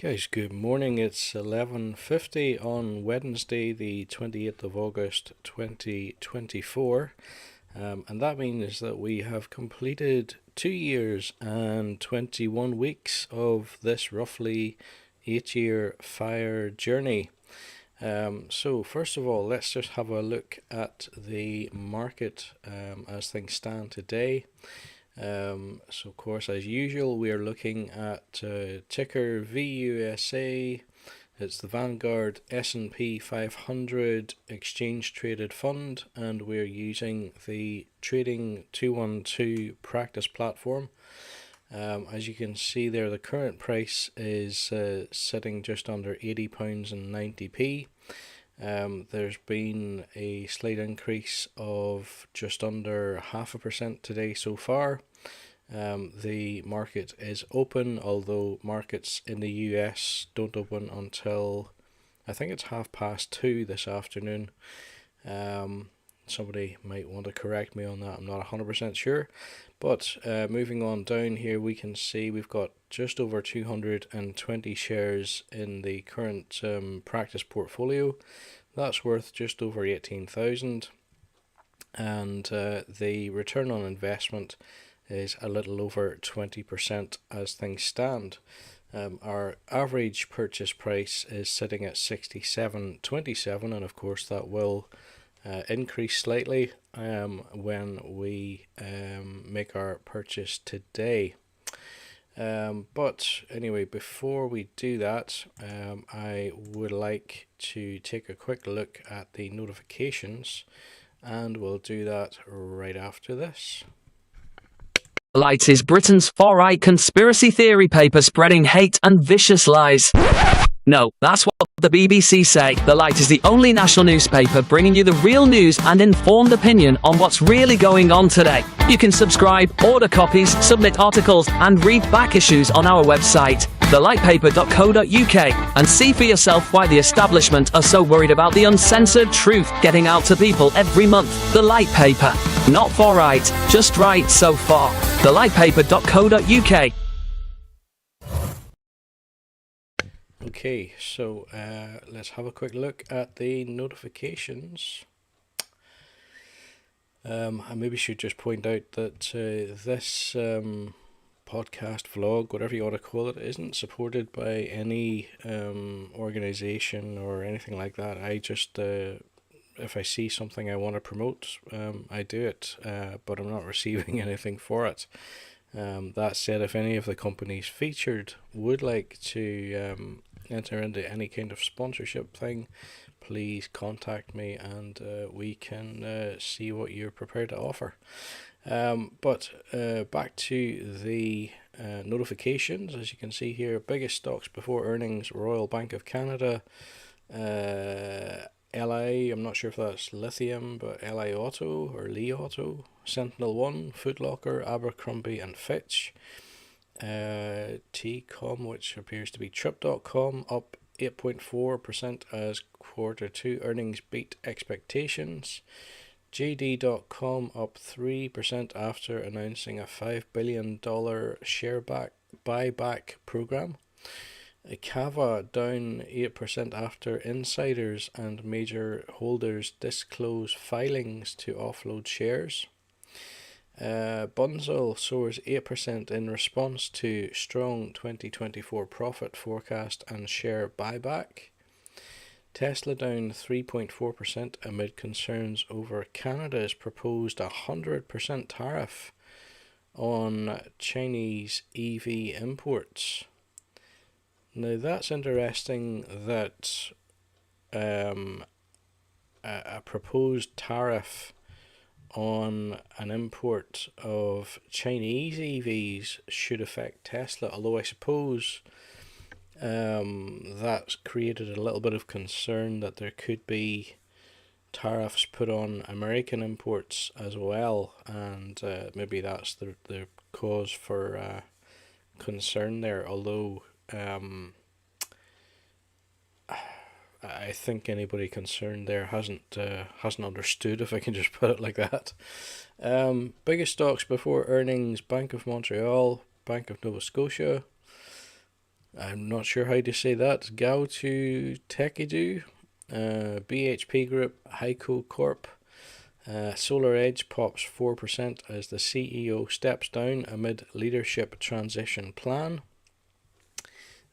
Guys, good morning. It's 11:50 on Wednesday, the 28th of August 2024. And that means that we have completed 2 years and 21 weeks of this roughly 8-year FIRE journey. So first of all, let's just have a look at the market as things stand today. So of course, as usual, we are looking at ticker VUSA. It's the Vanguard S&P 500 exchange traded fund, and we're using the Trading 212 practice platform. As you can see there, the current price is sitting just under £80.90. There's been a slight increase of just under 0.5% today so far. The market is open, although markets in the US don't open until I think it's 2:30 this afternoon. Somebody might want to correct me on that, I'm not 100% sure. But moving on down here, we can see we've got just over 220 shares in the current practice portfolio. That's worth just over 18,000, and the return on investment is a little over 20% as things stand. Our average purchase price is sitting at 67.27, and of course that will increase slightly when we make our purchase today. But anyway, before we do that, I would like to take a quick look at the notifications, and we'll do that right after this. Light is Britain's far-right conspiracy theory paper spreading hate and vicious lies. No, that's what the BBC say. The Light is the only national newspaper bringing you the real news and informed opinion on what's really going on today. You can subscribe, order copies, submit articles, and read back issues on our website, thelightpaper.co.uk, and see for yourself why the establishment are so worried about the uncensored truth getting out to people every month. The Light Paper. Not far right, just right so far. thelightpaper.co.uk. Okay, so let's have a quick look at the notifications. I maybe should just point out that this podcast, vlog, whatever you want to call it, isn't supported by any organization or anything like that. I just, if I see something I want to promote, I do it, but I'm not receiving anything for it. That said, if any of the companies featured would like to enter into any kind of sponsorship thing, please contact me, and we can see what you're prepared to offer. But back to the notifications. As you can see here, biggest stocks before earnings: Royal Bank of Canada, LI, I'm not sure if that's lithium, but LI Auto or Li Auto, Sentinel One, Foot Locker, Abercrombie and Fitch, T-Com, which appears to be Trip.com, up 8.4% as Q2 earnings beat expectations. JD.com up 3% after announcing a $5 billion share buyback program. Cava down 8% after insiders and major holders disclose filings to offload shares. Bunzl soars 8% in response to strong 2024 profit forecast and share buyback. Tesla down 3.4% amid concerns over Canada's proposed 100% tariff on Chinese EV imports. Now that's interesting that a proposed tariff on an import of Chinese EVs should affect Tesla, although I suppose that's created a little bit of concern that there could be tariffs put on American imports as well, and maybe that's the cause for concern there, although I think anybody concerned there hasn't understood, if I can just put it like that. Biggest stocks before earnings: Bank of Montreal, Bank of Nova Scotia, I'm not sure how to say that. Gao to Tekidu, BHP Group, Heiko Corp. Solar Edge pops 4% as the CEO steps down amid leadership transition plan.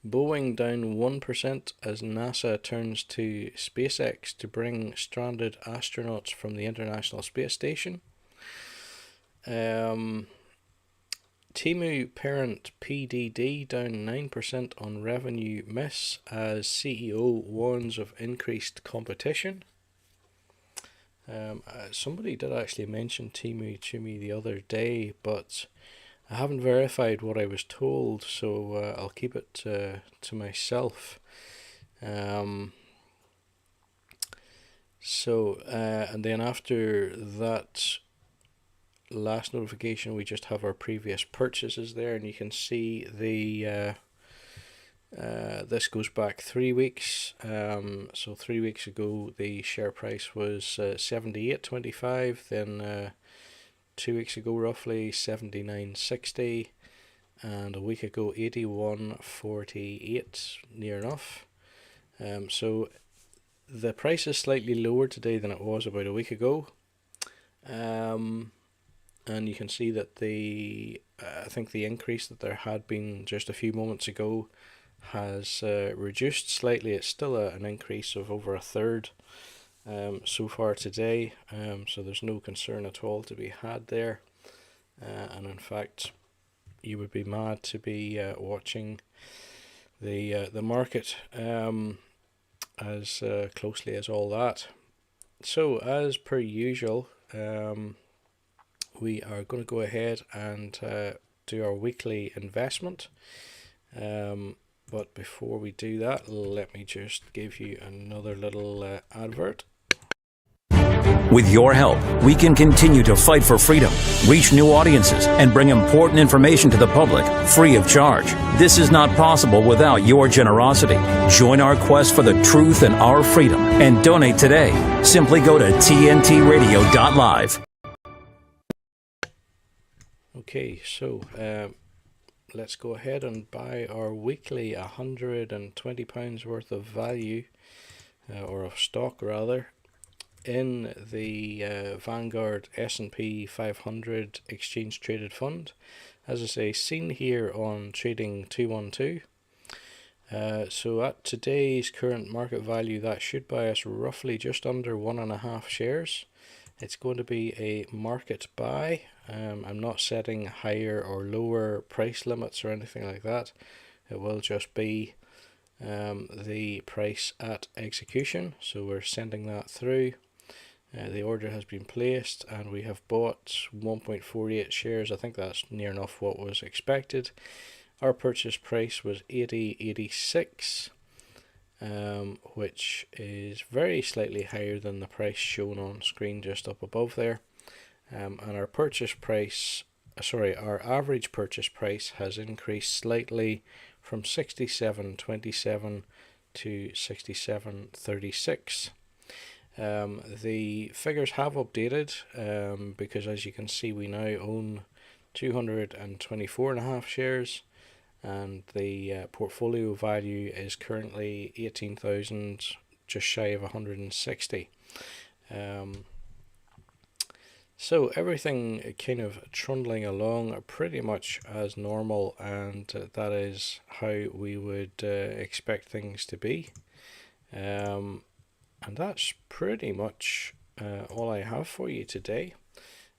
Boeing down 1% as NASA turns to SpaceX to bring stranded astronauts from the International Space Station. Temu parent PDD down 9% on revenue miss as CEO warns of increased competition. Somebody did actually mention Temu to me the other day, but I haven't verified what I was told, so I'll keep it to myself. And then after that last notification, we just have our previous purchases there, and you can see the this goes back 3 weeks. So 3 weeks ago, the share price was 78.25. Then 2 weeks ago, roughly 79.60, and a week ago 81.48, near enough. So the price is slightly lower today than it was about a week ago. And you can see that I think the increase that there had been just a few moments ago has reduced slightly. It's still an increase of over a third so far today, so there's no concern at all to be had there, and in fact you would be mad to be watching the market as closely as all that. So as per usual, we are going to go ahead and do our weekly investment. But before we do that, let me just give you another little advert. With your help, we can continue to fight for freedom, reach new audiences, and bring important information to the public free of charge. This is not possible without your generosity. Join our quest for the truth and our freedom and donate today. Simply go to tntradio.live. Okay, so let's go ahead and buy our weekly £120 worth of value, or of stock rather, in the Vanguard S&P 500 exchange traded fund. As I say, seen here on Trading 212. So at today's current market value, that should buy us roughly just under 1.5 shares. It's going to be a market buy. I'm not setting higher or lower price limits or anything like that. It will just be the price at execution. So we're sending that through. The order has been placed and we have bought 1.48 shares. I think that's near enough what was expected. Our purchase price was 80.86, which is very slightly higher than the price shown on screen just up above there. And our purchase price, our average purchase price has increased slightly from 67.27 to 67.36. The figures have updated because, as you can see, we now own 224.5 shares, and the portfolio value is currently 18,000, just shy of 160. So everything kind of trundling along pretty much as normal, and that is how we would expect things to be. And that's pretty much all I have for you today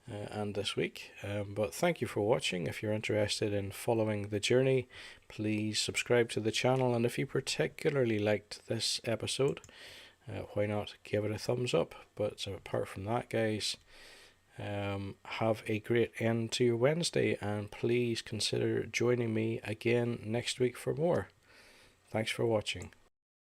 and this week. But thank you for watching. If you're interested in following the journey, please subscribe to the channel. And if you particularly liked this episode, why not give it a thumbs up? But apart from that, guys, have a great end to your Wednesday. And please consider joining me again next week for more. Thanks for watching.